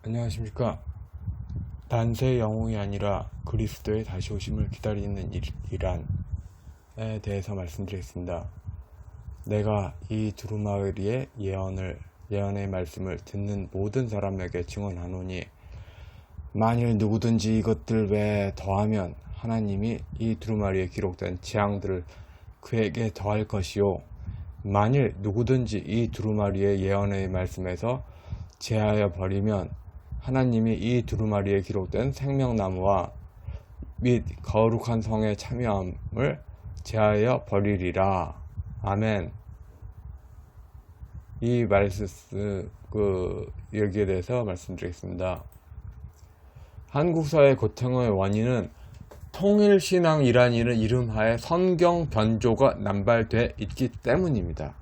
안녕하십니까. 단세 영웅이 아니라 그리스도의 다시 오심을 기다리는 이란에 대해서 말씀드리겠습니다. 내가 이 두루마리의 예언의 말씀을 듣는 모든 사람에게 증언하노니, 만일 누구든지 이것들 외에 더하면 하나님이 이 두루마리에 기록된 재앙들을 그에게 더할 것이요, 만일 누구든지 이 두루마리의 예언의 말씀에서 제하여 버리면 하나님이 이 두루마리에 기록된 생명나무와 및 거룩한 성의 참여함을 제하여 버리리라. 아멘. 이 말씀 여기에 대해서 말씀드리겠습니다. 한국사의 고통의 원인은 통일신앙이라는 이름하에 성경 변조가 남발돼 있기 때문입니다.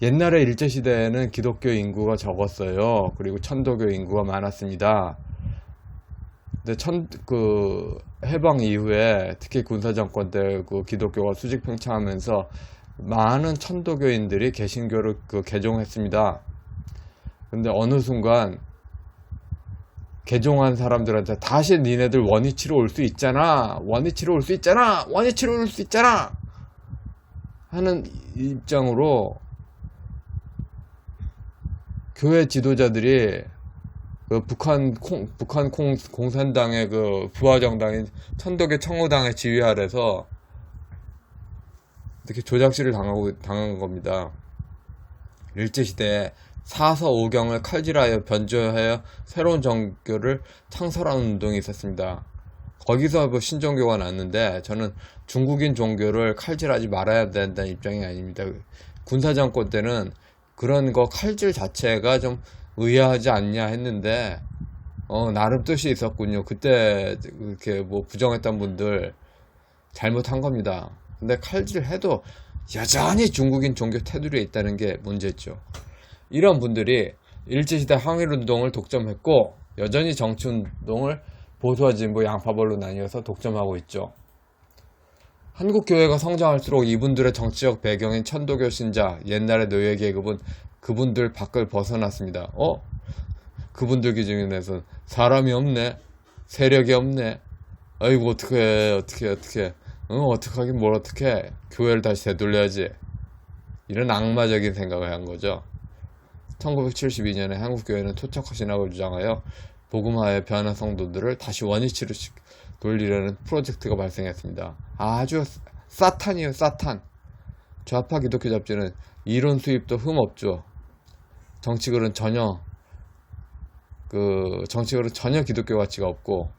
옛날에 일제시대에는 기독교 인구가 적었어요. 그리고 천도교 인구가 많았습니다. 근데 해방 이후에 특히 군사정권 때 기독교가 수직팽창하면서 많은 천도교인들이 개신교를 개종했습니다. 근데 어느 순간 개종한 사람들한테 다시 니네들 원위치로 올 수 있잖아, 원위치로 올 수 있잖아, 원위치로 올 수 있잖아 하는 입장으로 교회 지도자들이 북한 공산당의 부하정당인 천도교 청우당의 지휘 아래서 이렇게 조작질을 당한 겁니다. 일제시대에 사서오경을 칼질하여 변조하여 새로운 정교를 창설하는 운동이 있었습니다. 거기서 신종교가 났는데, 저는 중국인 종교를 칼질하지 말아야 된다는 입장이 아닙니다. 군사정권 때는 그런 거 칼질 자체가 좀 의아하지 않냐 했는데, 나름 뜻이 있었군요. 그때 이렇게 부정했던 분들 잘못한 겁니다. 근데 칼질해도 여전히 중국인 종교 테두리에 있다는 게 문제죠. 이런 분들이 일제시대 항일운동을 독점했고, 여전히 정치운동을 보수와 진보 양파벌로 나뉘어서 독점하고 있죠. 한국교회가 성장할수록 이분들의 정치적 배경인 천도교 신자, 옛날의 노예계급은 그분들 밖을 벗어났습니다. 그분들 기준에서 사람이 없네, 세력이 없네, 아이고 어떡해, 어떡하긴 뭘 어떡해, 교회를 다시 되돌려야지, 이런 악마적인 생각을 한 거죠. 1972년에 한국교회는 토착화 신학을 주장하여 복음화의 변화 성도들을 다시 원위치로 돌리려는 프로젝트가 발생했습니다. 아주 사탄이에요, 사탄. 좌파 기독교 잡지는 이론 수입도 흠없죠. 정치글은 전혀 기독교 가치가 없고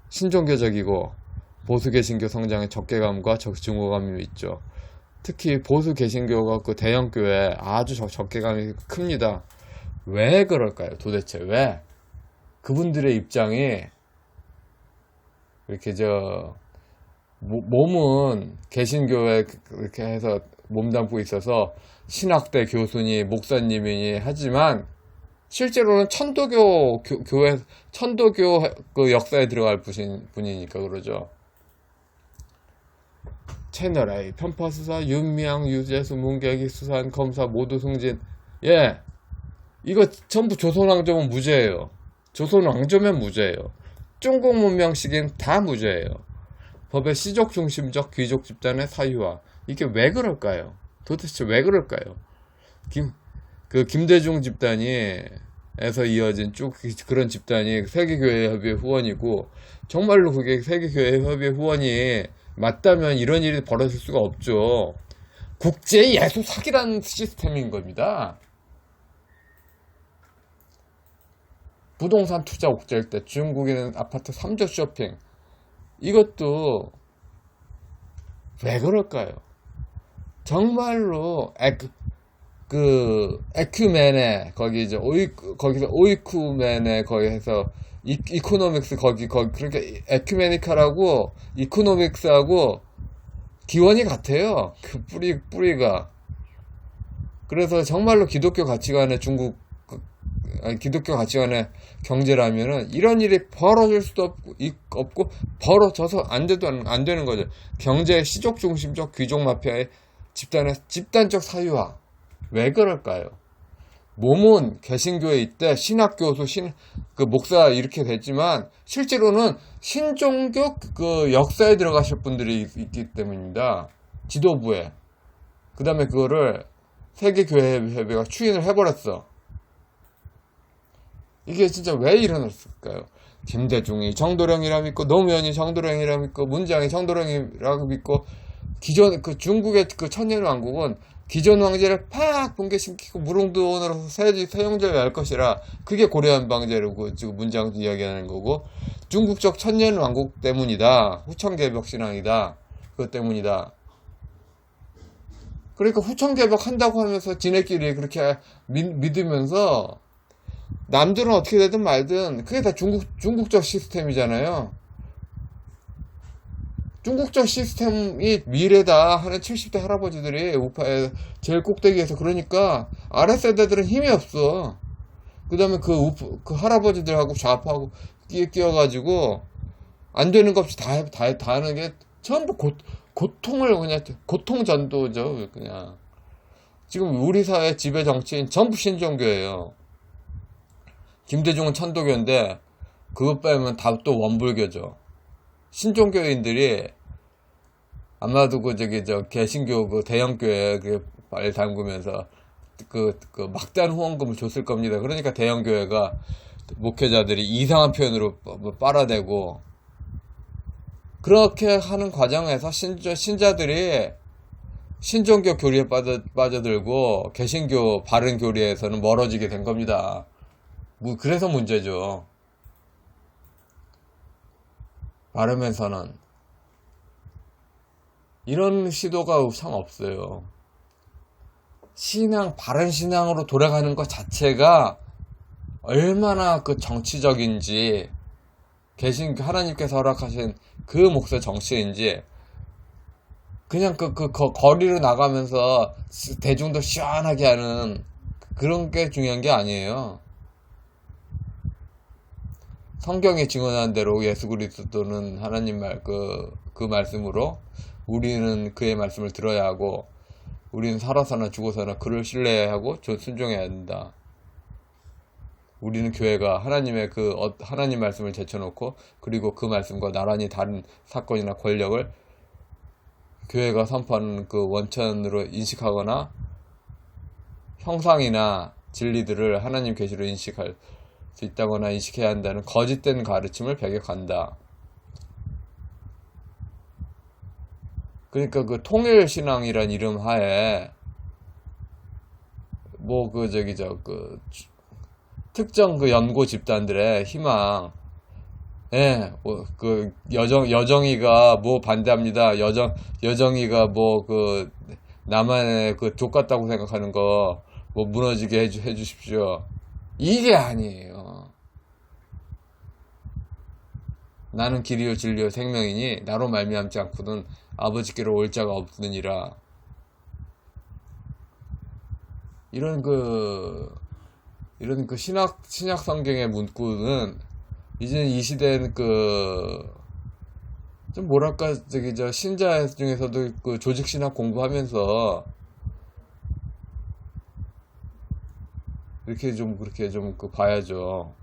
신종교적이고 보수 개신교 성장에 적개감과 증오감이 있죠. 특히 보수 개신교가 대형교회 아주 적개감이 큽니다. 왜 그럴까요? 도대체 왜? 그분들의 입장이 이렇게 몸은 개신교에 이렇게 해서 몸담고 있어서 신학대 교수니 목사님이니 하지만 실제로는 천도교 역사에 들어갈 분이니까 그러죠. 채널 A, 편파수사, 윤미향, 유재수, 문계기, 수산, 검사 모두 승진. 예, 이거 전부 조선왕조면 무죄예요. 조선왕조면 무죄예요. 중국 문명식인 다 무죄예요. 법의 시족 중심적 귀족 집단의 사유화. 이게 왜 그럴까요? 도대체 왜 그럴까요? 김대중 집단에서 이어진 쭉 그런 집단이 세계교회협의회 후원이고, 정말로 그게 세계교회협의회 후원이 맞다면 이런 일이 벌어질 수가 없죠. 국제 예수 사기라는 시스템인 겁니다. 부동산 투자 옥죄일 때 중국인은 아파트 3조 쇼핑. 이것도 왜 그럴까요? 정말로 에큐멘에 거기서 오이쿠멘에 거기서 이코노믹스 그러니까 에큐메니카라고 이코노믹스하고 기원이 같아요. 그 뿌리가. 그래서 정말로 기독교 가치관의 기독교 가치관의 경제라면은 이런 일이 벌어질 수도 없고 벌어져서 안 되는 거죠. 경제의 시족 중심적 귀족 마피아의 집단적 사유화. 왜 그럴까요? 몸은 개신교에 있대 신학교수 그 목사 이렇게 됐지만 실제로는 신종교 그 역사에 들어가실 분들이 있기 때문입니다. 지도부에. 그 다음에 그거를 세계교회협회가 추인을 해버렸어. 이게 진짜 왜 일어났을까요? 김대중이 정도령이라 믿고 노무현이 정도령이라 믿고 문장이 정도령이라고 믿고 기존 그 중국의 그 천년왕국은 기존 황제를 팍 붕괴시키고 무릉도원으로 세종제를 할 것이라 그게 고려한 방제라고 지금 문장도 이야기하는 거고 중국적 천년왕국 때문이다. 후천개벽 신앙이다. 그것 때문이다. 그러니까 후천개벽 한다고 하면서 지네끼리 그렇게 믿으면서 남들은 어떻게 되든 말든 그게 다 중국적 시스템이잖아요. 중국적 시스템이 미래다 하는 70대 할아버지들이 우파의 제일 꼭대기에서 그러니까 아랫세대들은 힘이 없어. 그 다음에 그 할아버지들하고 좌파하고 끼어가지고 안 되는 것 없이 다 하는 게 전부 고통을 그냥 고통전도죠. 그냥 지금 우리 사회 지배 정치인 전부 신종교예요. 김대중은 천도교인데 그것 빼면 다 또 원불교죠. 신종교인들이 아마도 개신교 그 대형교회 발 담그면서 그 막대한 후원금을 줬을 겁니다. 그러니까 대형교회가 목회자들이 이상한 표현으로 빨아대고 그렇게 하는 과정에서 신자들이 신종교 교리에 빠져들고 개신교 바른 교리에서는 멀어지게 된 겁니다. 그래서 문제죠. 바르면서는 이런 시도가 참 없어요. 바른 신앙으로 돌아가는 것 자체가 얼마나 그 정치적인지 하나님께서 허락하신 그 목사 정치인지 그냥 거리로 나가면서 대중도 시원하게 하는 그런 게 중요한 게 아니에요. 성경에 증언한 대로 예수 그리스도는 하나님 그 말씀으로 우리는 그의 말씀을 들어야 하고 우리는 살아서나 죽어서나 그를 신뢰하고 순종해야 된다. 우리는 교회가 하나님의 하나님 말씀을 제쳐놓고 그리고 그 말씀과 나란히 다른 사건이나 권력을 교회가 선포하는 그 원천으로 인식하거나 형상이나 진리들을 하나님 계시로 인식할 수 있다거나 인식해야 한다는 거짓된 가르침을 배격한다. 그러니까 그 통일신앙이란 이름 하에 특정 연고 집단들의 희망, 여정이가 반대합니다. 여정이가 나만의 족 같다고 생각하는 거 무너지게 해주십시오. 이게 아니에요. 나는 길이요 진리요 생명이니 나로 말미암지 않고는 아버지께로 올 자가 없느니라. 이런 신약 성경의 문구는 이제는 이 시대는 좀 뭐랄까 신자 중에서도 조직 신학 공부하면서 그렇게 봐야죠.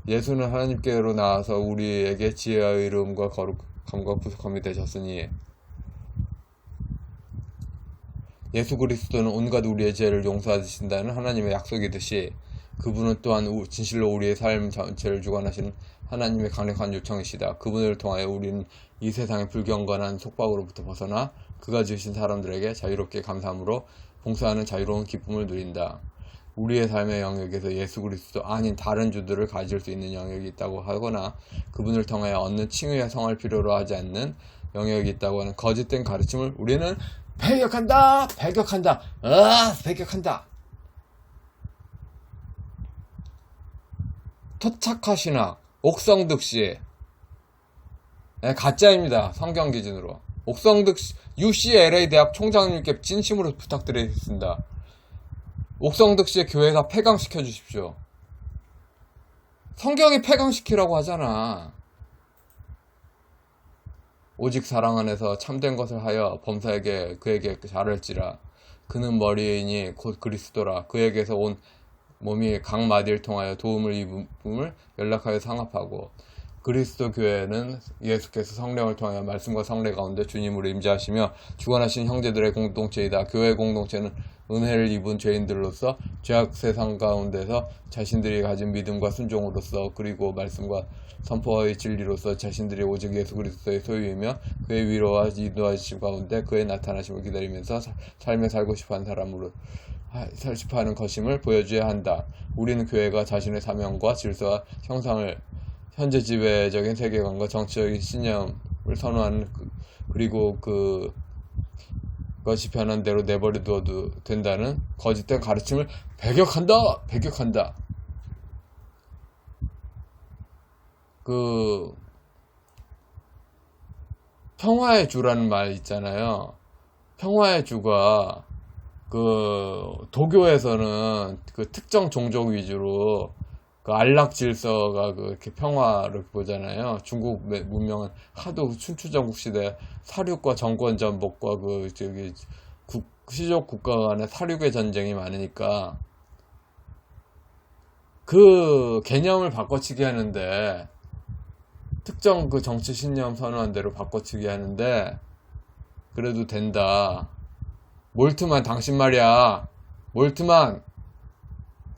예수는 하나님께로 나와서 우리에게 지혜와 의로움과 거룩함과 구속함이 되셨으니 예수 그리스도는 온갖 우리의 죄를 용서하신다는 하나님의 약속이듯이 그분은 또한 진실로 우리의 삶 전체를 주관하시는 하나님의 강력한 요청이시다. 그분을 통하여 우리는 이 세상의 불경건한 속박으로부터 벗어나 그가 지으신 사람들에게 자유롭게 감사함으로 봉사하는 자유로운 기쁨을 누린다. 우리의 삶의 영역에서 예수 그리스도 아닌 다른 주들을 가질 수 있는 영역이 있다고 하거나 그분을 통하여 얻는 칭의와 성을 필요로 하지 않는 영역이 있다고 하는 거짓된 가르침을 우리는 배격한다. 토착화신학, 옥성득씨 가짜입니다. 성경 기준으로. 옥성득씨 UCLA 대학 총장님께 진심으로 부탁드리겠습니다. 옥성득씨의 교회가 폐강시켜 주십시오. 성경이 폐강시키라고 하잖아. 오직 사랑 안에서 참된 것을 하여 범사에게 그에게 잘할지라. 그는 머리이니 곧 그리스도라. 그에게서 온 몸이 각 마디를 통하여 도움을 입음을 연락하여 상합하고, 그리스도 교회는 예수께서 성령을 통하여 말씀과 성례 가운데 주님으로 임재하시며 주관하신 형제들의 공동체이다. 교회 공동체는 은혜를 입은 죄인들로서 죄악 세상 가운데서 자신들이 가진 믿음과 순종으로서 그리고 말씀과 선포의 진리로서 자신들이 오직 예수 그리스도의 소유이며 그의 위로와 인도하심 가운데 그의 나타나심을 기다리면서 삶에 살고 싶어하는 사람으로 살십하는 것임을 보여줘야 한다. 우리는 교회가 자신의 사명과 질서와 형상을 현재 지배적인 세계관과 정치적인 신념을 선호하는 그리고 그것이 변한 대로 내버려둬도 된다는 거짓된 가르침을 배격한다. 그 평화의 주라는 말 있잖아요. 평화의 주가 그 도교에서는 그 특정 종족 위주로 그 안락 질서가 이렇게 평화를 보잖아요. 중국 문명은 하도 춘추전국 시대 사륙과 정권 전복과 시족 국가 간의 사륙의 전쟁이 많으니까 그 개념을 바꿔치기 하는데 특정 그 정치 신념 선언한 대로 바꿔치기 하는데 그래도 된다. 몰트만 당신 말이야. 몰트만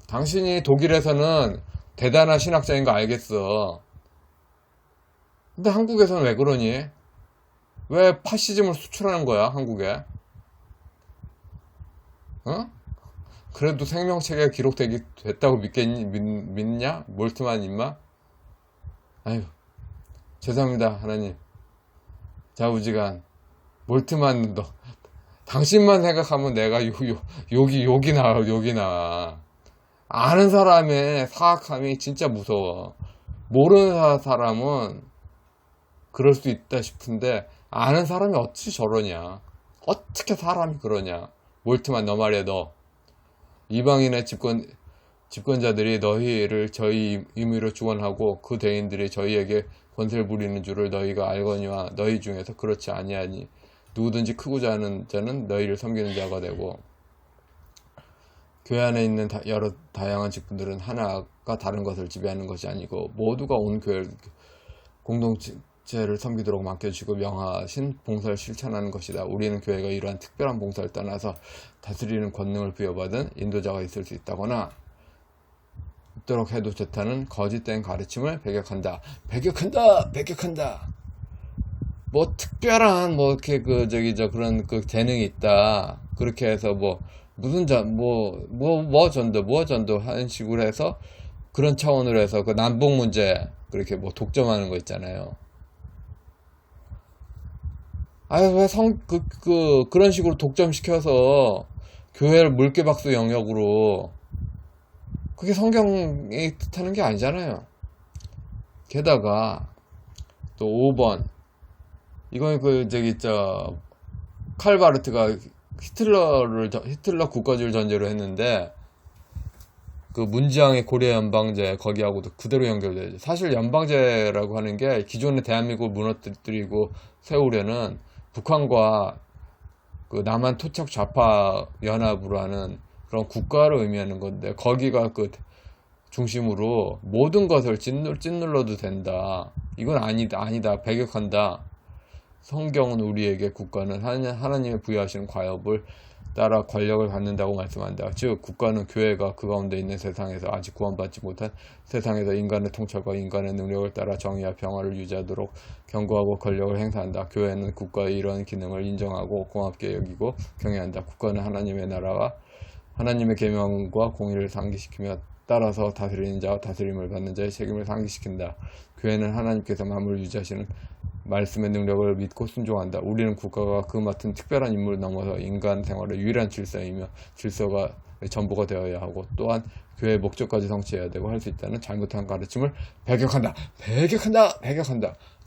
당신이 독일에서는 대단한 신학자인 거 알겠어. 근데 한국에서는 왜 그러니? 왜 파시즘을 수출하는 거야, 한국에? 어? 그래도 생명체계가 됐다고 믿냐? 몰트만 임마? 아유, 죄송합니다, 하나님. 좌우지간. 몰트만, 당신만 생각하면 내가 욕이 나와. 아는 사람의 사악함이 진짜 무서워. 모르는 사람은 그럴 수 있다 싶은데 아는 사람이 어찌 저러냐. 어떻게 사람이 그러냐. 몰트만 너 말이야 너. 이방인의 집권자들이 너희를 저희 임의로 주관하고 그 대인들이 저희에게 권세를 부리는 줄을 너희가 알거니와 너희 중에서 그렇지 아니하니 누구든지 크고자 하는 자는 너희를 섬기는 자가 되고 교회 안에 있는 여러 다양한 직분들은 하나가 다른 것을 지배하는 것이 아니고 모두가 온 교회 공동체를 섬기도록 맡겨주시고 명하신 봉사를 실천하는 것이다. 우리는 교회가 이러한 특별한 봉사를 떠나서 다스리는 권능을 부여받은 인도자가 있을 수 있다거나 있도록 해도 좋다는 거짓된 가르침을 배격한다. 뭐 특별한 그런 재능이 있다. 그렇게 해서 무슨 전도 하는 식으로 해서 그런 차원으로 해서 그 남북 문제 그렇게 독점하는 거 있잖아요. 아유, 왜 그런 식으로 독점시켜서 교회를 물개박수 영역으로 그게 성경이 뜻하는 게 아니잖아요. 게다가 또 5번 이건 칼바르트가 히틀러 국가주의를 전제로 했는데 그 문지앙의 고려 연방제 거기하고도 그대로 연결되죠. 사실 연방제라고 하는 게 기존의 대한민국을 무너뜨리고 세우려는 북한과 그 남한 토착 좌파 연합으로 하는 그런 국가를 의미하는 건데 거기가 그 중심으로 모든 것을 찐눌러도 된다. 이건 아니다. 배격한다. 성경은 우리에게 국가는 하나님의 부여하시는 과업을 따라 권력을 받는다고 말씀한다. 즉 국가는 교회가 그 가운데 있는 세상에서 아직 구원받지 못한 세상에서 인간의 통찰과 인간의 능력을 따라 정의와 평화를 유지하도록 경고하고 권력을 행사한다. 교회는 국가의 이러한 기능을 인정하고 고맙게 여기고 경외한다. 국가는 하나님의 나라와 하나님의 계명과 공의를 상기시키며 따라서 다스리는 자와 다스림을 받는 자의 책임을 상기시킨다. 교회는 하나님께서 만물을 유지하시는 말씀의 능력을 믿고 순종한다. 우리는 국가가 그 맡은 특별한 임무를 넘어서 인간 생활의 유일한 질서이며 질서가 전부가 되어야 하고 또한 교회의 목적까지 성취해야 되고 할 수 있다는 잘못한 가르침을 배격한다.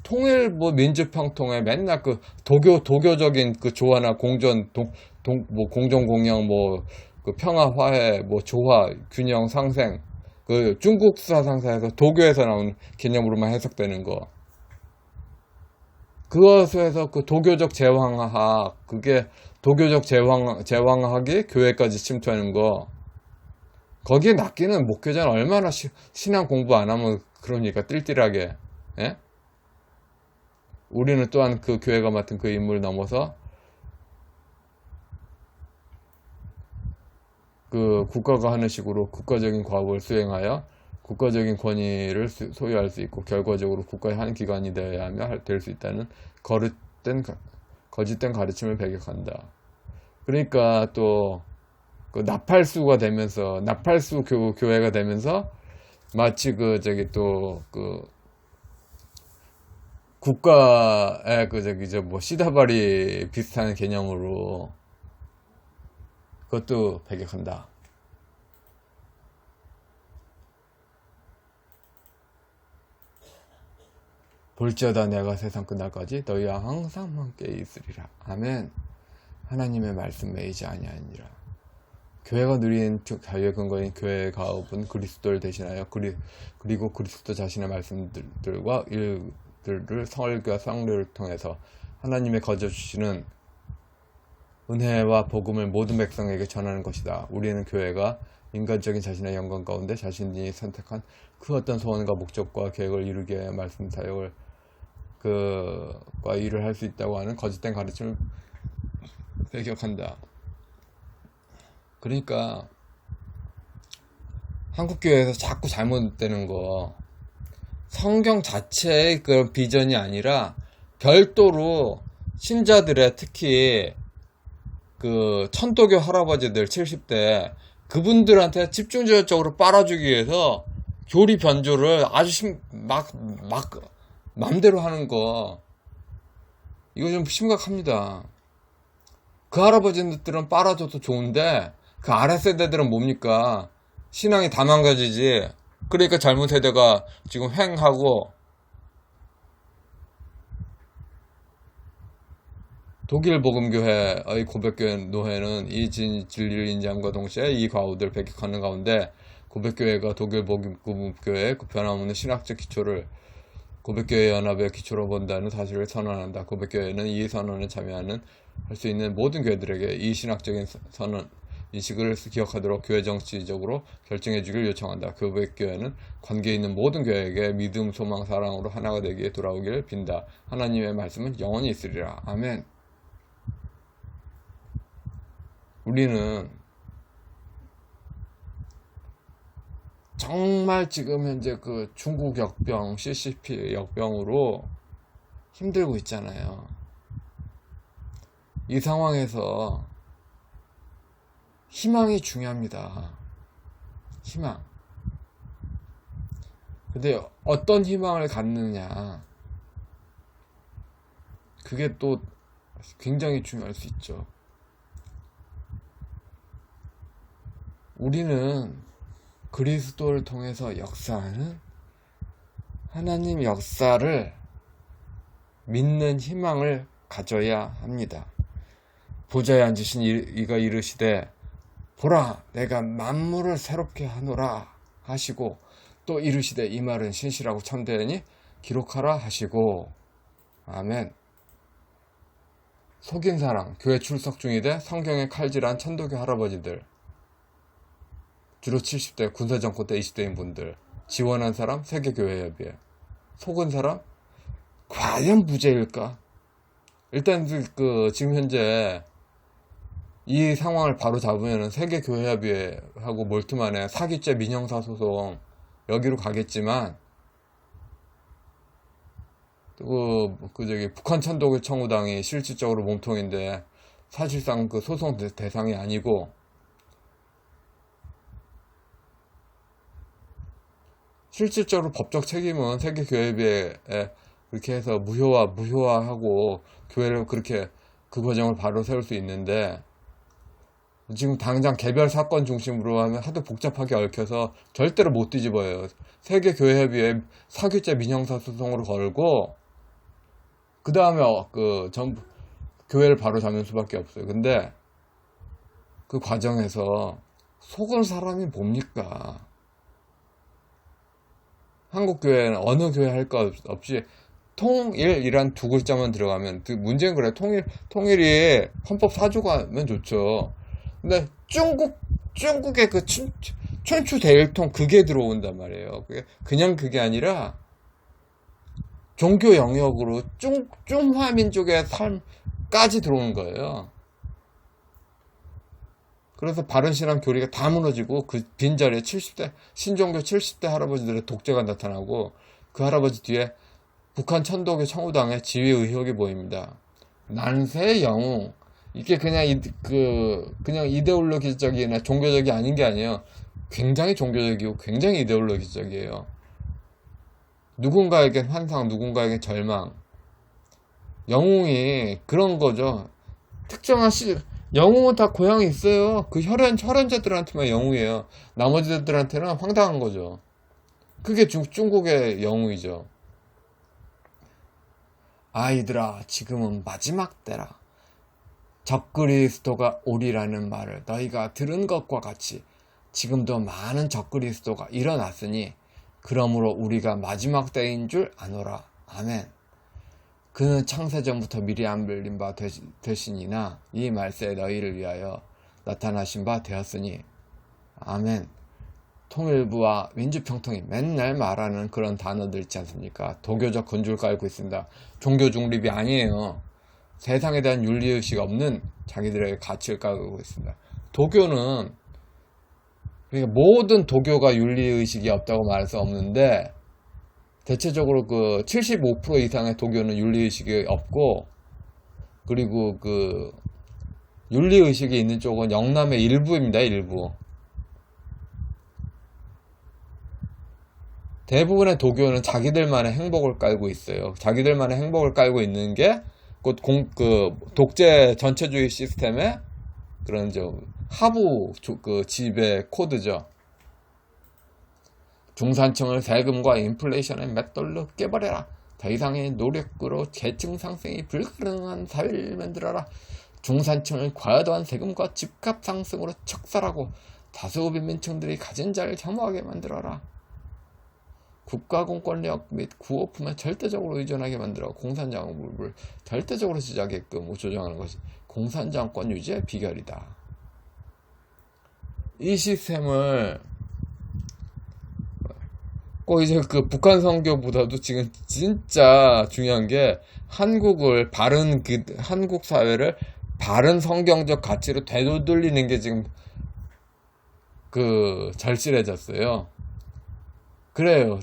통일 민주평통에 맨날 그 도교적인 그 조화나 공전 공정 공영 그 평화 화해 조화 균형 상생 그 중국 사상사에서 도교에서 나온 개념으로만 해석되는 거. 그것에서 그 도교적 제왕학, 그게 도교적 제왕학이 교회까지 침투하는 거. 거기에 낚이는 목회자는 얼마나 신앙 공부 안 하면 그러니까 띨띨하게. 예? 우리는 또한 그 교회가 맡은 그 임무를 넘어서 그 국가가 하는 식으로 국가적인 과업을 수행하여 국가적인 권위를 소유할 수 있고 결과적으로 국가의 한 기관이 되어야 하며 될 수 있다는 거짓된 가르침을 배격한다. 그러니까 또 그 나팔수가 되면서 나팔수 교회가 되면서 마치 그 저기 또 그 국가의 그 저기 저 뭐 시다바리 비슷한 개념으로 그것도 배격한다. 볼지어다 내가 세상 끝날까지 너희와 항상 함께 있으리라. 아멘. 하나님의 말씀 매이지 아니하니라. 교회가 누린 자유의 근거인 교회의 가업은 그리스도를 대신하여 그리고 그리스도 자신의 말씀들과 일들을 설교와 쌍례를 통해서 하나님의 거저 주시는 은혜와 복음을 모든 백성에게 전하는 것이다. 우리는 교회가 인간적인 자신의 영광 가운데 자신이 선택한 그 어떤 소원과 목적과 계획을 이루기 위해 말씀 사역을 과 일을 할 수 있다고 하는 거짓된 가르침을 배격한다. 그러니까 한국교회에서 자꾸 잘못되는 거, 성경 자체의 그런 비전이 아니라 별도로 신자들의, 특히 그 천도교 할아버지들 70대 그분들한테 집중적으로 빨아주기 위해서 교리 변조를 아주 맘대로 하는 거, 이거 좀 심각합니다. 그 할아버지들은 빨아줘도 좋은데 그 아래 세대들은 뭡니까? 신앙이 다 망가지지. 그러니까 젊은 세대가 지금 횡하고, 독일 복음교회의 고백교회 노회는 이 진리를 인지함과 동시에 이 과오들을 배격하는 가운데 고백교회가 독일 복음교회의 그 변함없는 신학적 기초를 고백교회 연합의 기초로 본다는 사실을 선언한다. 고백교회는 이 선언에 참여하는 할 수 있는 모든 교회들에게 이 신학적인 선언 인식을 기억하도록 교회 정치적으로 결정해 주길 요청한다. 고백교회는 관계에 있는 모든 교회에게 믿음, 소망, 사랑으로 하나가 되기에 돌아오기를 빈다. 하나님의 말씀은 영원히 있으리라. 아멘. 우리는 정말 지금 현재 그 중국 역병, CCP 역병으로 힘들고 있잖아요. 이 상황에서 희망이 중요합니다. 희망. 근데 어떤 희망을 갖느냐, 그게 또 굉장히 중요할 수 있죠. 우리는 그리스도를 통해서 역사하는 하나님 역사를 믿는 희망을 가져야 합니다. 보좌에 앉으신 이가 이르시되 보라 내가 만물을 새롭게 하노라 하시고, 또 이르시되 이 말은 신실하고 참되니 기록하라 하시고. 아멘. 속인 사랑, 교회 출석 중이되 성경에 칼질한 천도교 할아버지들, 주로 70대 군사정권 때 20대인 분들, 지원한 사람 세계교회협의회, 속은 사람 과연 무죄일까? 일단 지금 현재 이 상황을 바로 잡으면 세계교회협의회하고 몰트만의 사기죄 민형사 소송 여기로 가겠지만, 북한 천도교 청구당이 실질적으로 몸통인데 사실상 그 소송 대상이 아니고, 실질적으로 법적 책임은 세계교회협의회에 그렇게 해서 무효화하고 교회를 그렇게 그 과정을 바로 세울 수 있는데, 지금 당장 개별 사건 중심으로 하면 하도 복잡하게 얽혀서 절대로 못 뒤집어요. 세계교회협의회 사기죄 민형사 소송으로 걸고 그 다음에 교회를 바로 잡는 수밖에 없어요. 근데 그 과정에서 속은 사람이 뭡니까? 한국교회는 어느 교회 할 것 없이 통일이란 두 글자만 들어가면, 문제는 그래. 통일이 헌법 4조가 하면 좋죠. 근데 중국의 그 춘추 대일통 그게 들어온단 말이에요. 그냥 그게 아니라 종교 영역으로 중화민족의 삶까지 들어오는 거예요. 그래서 바른신앙 교리가 다 무너지고 그 빈자리에 신종교 70대 할아버지들의 독재가 나타나고 그 할아버지 뒤에 북한 천도교 청우당의 지휘 의혹이 보입니다. 난세 영웅. 이게 그냥 이데올로기적이나 종교적이 아닌 게 아니에요. 굉장히 종교적이고 굉장히 이데올로기적이에요. 누군가에겐 환상, 누군가에겐 절망. 영웅이 그런 거죠. 특정한 영웅은 다 고향이 있어요. 그 혈연자들한테만 영웅이에요. 나머지들한테는 황당한 거죠. 그게 중국의 영웅이죠. 아이들아, 지금은 마지막 때라. 적그리스도가 오리라는 말을 너희가 들은 것과 같이 지금도 많은 적그리스도가 일어났으니 그러므로 우리가 마지막 때인 줄 아노라. 아멘. 그는 창세전부터 미리 안 불린 바 되시니나 이 말세에 너희를 위하여 나타나신 바 되었으니. 아멘. 통일부와 민주평통이 맨날 말하는 그런 단어들 있지 않습니까? 도교적 근줄 깔고 있습니다. 종교 중립이 아니에요. 세상에 대한 윤리의식 없는 자기들의 가치를 깔고 있습니다. 도교는, 그러니까 모든 도교가 윤리의식이 없다고 말할 수 없는데, 대체적으로 그 75% 이상의 도교는 윤리의식이 없고, 그리고 그 윤리의식이 있는 쪽은 영남의 일부입니다. 일부. 대부분의 도교는 자기들만의 행복을 깔고 있어요. 자기들만의 행복을 깔고 있는 게 곧 독재 전체주의 시스템의 그런 하부 지배 코드죠. 중산층을 세금과 인플레이션의 맷돌로 깨버려라. 더 이상의 노력으로 계층 상승이 불가능한 사회를 만들어라. 중산층을 과도한 세금과 집값 상승으로 척살하고 다수 빈민층들이 가진 자를 혐오하게 만들어라. 국가 공권력 및 구호품에 절대적으로 의존하게 만들어 공산정부를 절대적으로 지지하게끔 조정하는 것이 공산정권 유지의 비결이다. 이 시스템을 꼭 이제 그 북한 선교보다도 지금 진짜 중요한 게 한국 사회를 바른 성경적 가치로 되돌리는 게 지금 절실해졌어요. 그래요.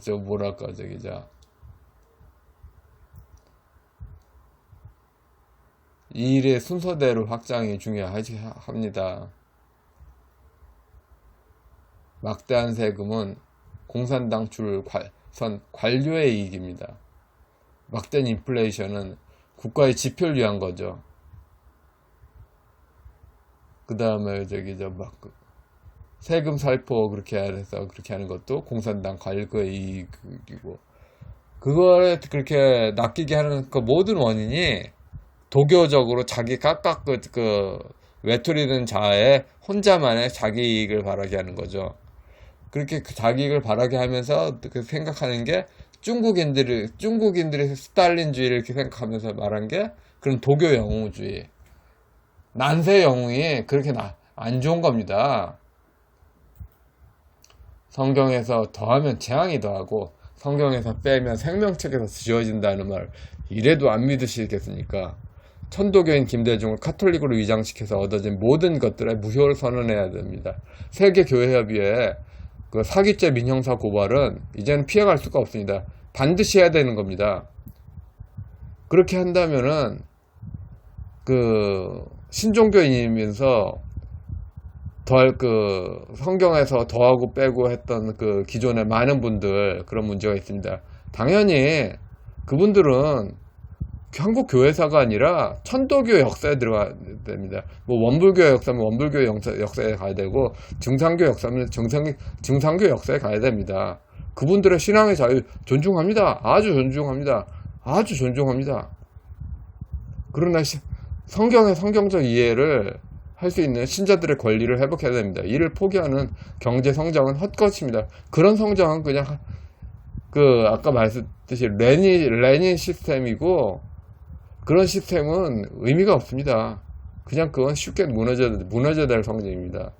이 일의 순서대로 확장이 중요합니다. 막대한 세금은 공산당 출선 관료의 이익입니다. 막대한 인플레이션은 국가의 지표를 위한 거죠. 그 다음에 세금 살포 그렇게 해서 그렇게 하는 것도 공산당 관료의 이익이고, 그거를 그렇게 낚이게 하는 그 모든 원인이 도교적으로 자기 각각 외톨이는 자의 혼자만의 자기 이익을 바라게 하는 거죠. 그렇게 자기 이익을 바라게 하면서 생각하는 게 중국인들이 스탈린주의를 이렇게 생각하면서 말한 게 그런 도교 영웅주의, 난세 영웅이 그렇게 안 좋은 겁니다. 성경에서 더하면 재앙이 더하고 성경에서 빼면 생명책에서 지어진다는 말, 이래도 안 믿으시겠습니까? 천도교인 김대중을 카톨릭으로 위장시켜서 얻어진 모든 것들에 무효를 선언해야 됩니다. 세계교회협의회 그 사기죄 민형사 고발은 이제는 피해갈 수가 없습니다. 반드시 해야 되는 겁니다. 그렇게 한다면은 신종교인이면서 성경에서 더하고 빼고 했던 기존의 많은 분들, 그런 문제가 있습니다. 당연히 그분들은 한국 교회사가 아니라 천도교 역사에 들어가야 됩니다. 원불교 역사면 원불교 역사에 가야 되고, 증상교 역사면 증상교 역사에 가야 됩니다. 그분들의 신앙의 자유 존중합니다. 아주 존중합니다. 아주 존중합니다. 그러나 성경의 성경적 이해를 할 수 있는 신자들의 권리를 회복해야 됩니다. 이를 포기하는 경제 성장은 헛것입니다. 그런 성장은 그냥 아까 말했듯이 레닌 시스템이고, 그런 시스템은 의미가 없습니다. 그냥 그건 쉽게 무너져야 될 성장입니다.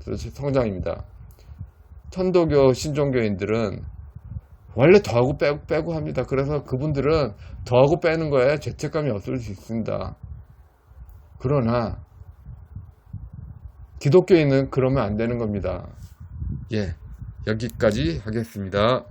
성장입니다. 천도교 신종교인들은 원래 더하고 빼고 합니다. 그래서 그분들은 더하고 빼는 거에 죄책감이 없을 수 있습니다. 그러나 기독교인은 그러면 안 되는 겁니다. 예, 여기까지 하겠습니다.